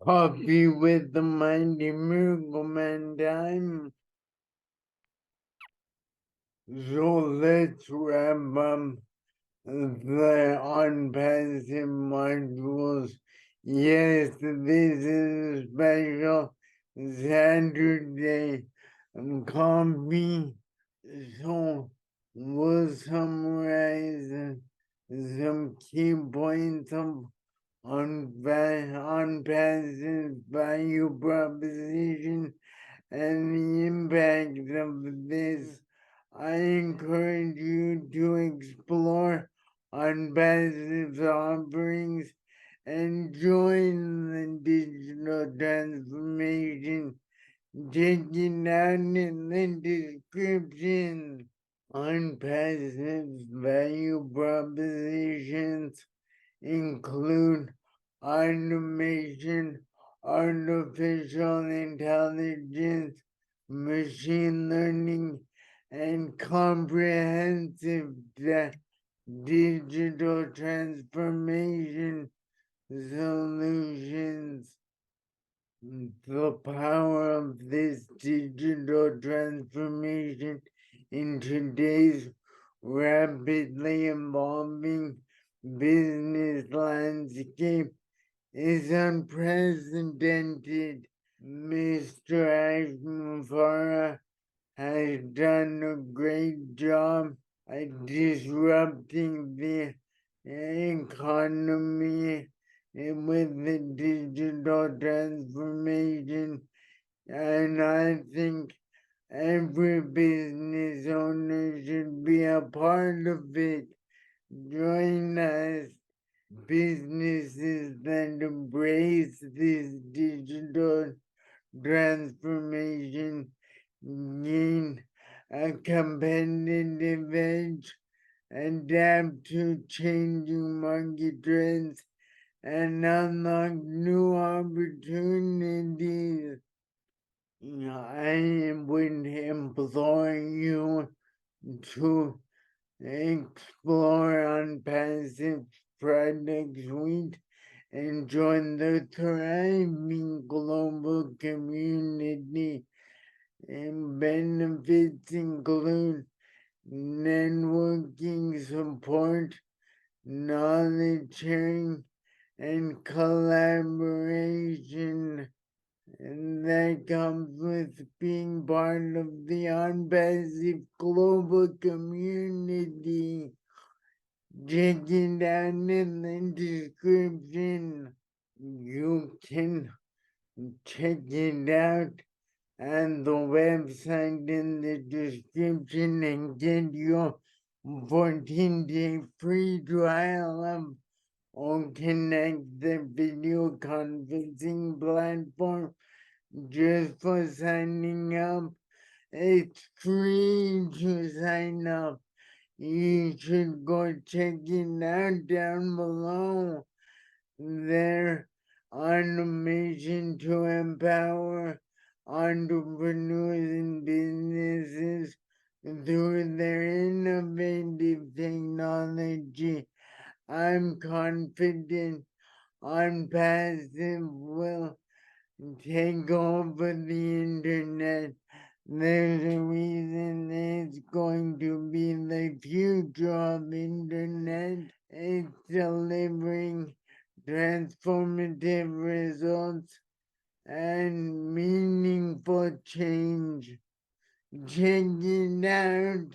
Coffee with the Mighty Miracleman time. So let's wrap up the Onpassive modules. Yes, this is a special Saturday coffee. So we'll summarize some key points of Onpassive value proposition and the impact of this. I encourage you to explore Onpassive's offerings and join the digital transformation. Check it out in the description. Onpassive's value propositions include automation, artificial intelligence, machine learning, and comprehensive digital transformation solutions. The power of this digital transformation in today's rapidly evolving business landscape is unprecedented. Mr. Ashmufara has done a great job at disrupting the economy with the digital transformation, and I think every business owner should be a part of it. Join us. Businesses that embrace this digital transformation gain a competitive edge, adapt to changing market trends, and unlock new opportunities. I would implore you to explore Onpassive product suite and join the thriving global community. And benefits include networking support, knowledge sharing, and collaboration. And that comes with being part of the Onpassive global community. Check it out in the description. You can check it out and the website in the description and get your 14-day free trial of or connect the video conferencing platform just for signing up. It's free to sign up. You should go check it out down below. Their automation to empower entrepreneurs and businesses through their innovative technology. I'm confident Onpassive will take over the internet. There's a reason it's going to be the future of internet. It's delivering transformative results and meaningful change. Check it out.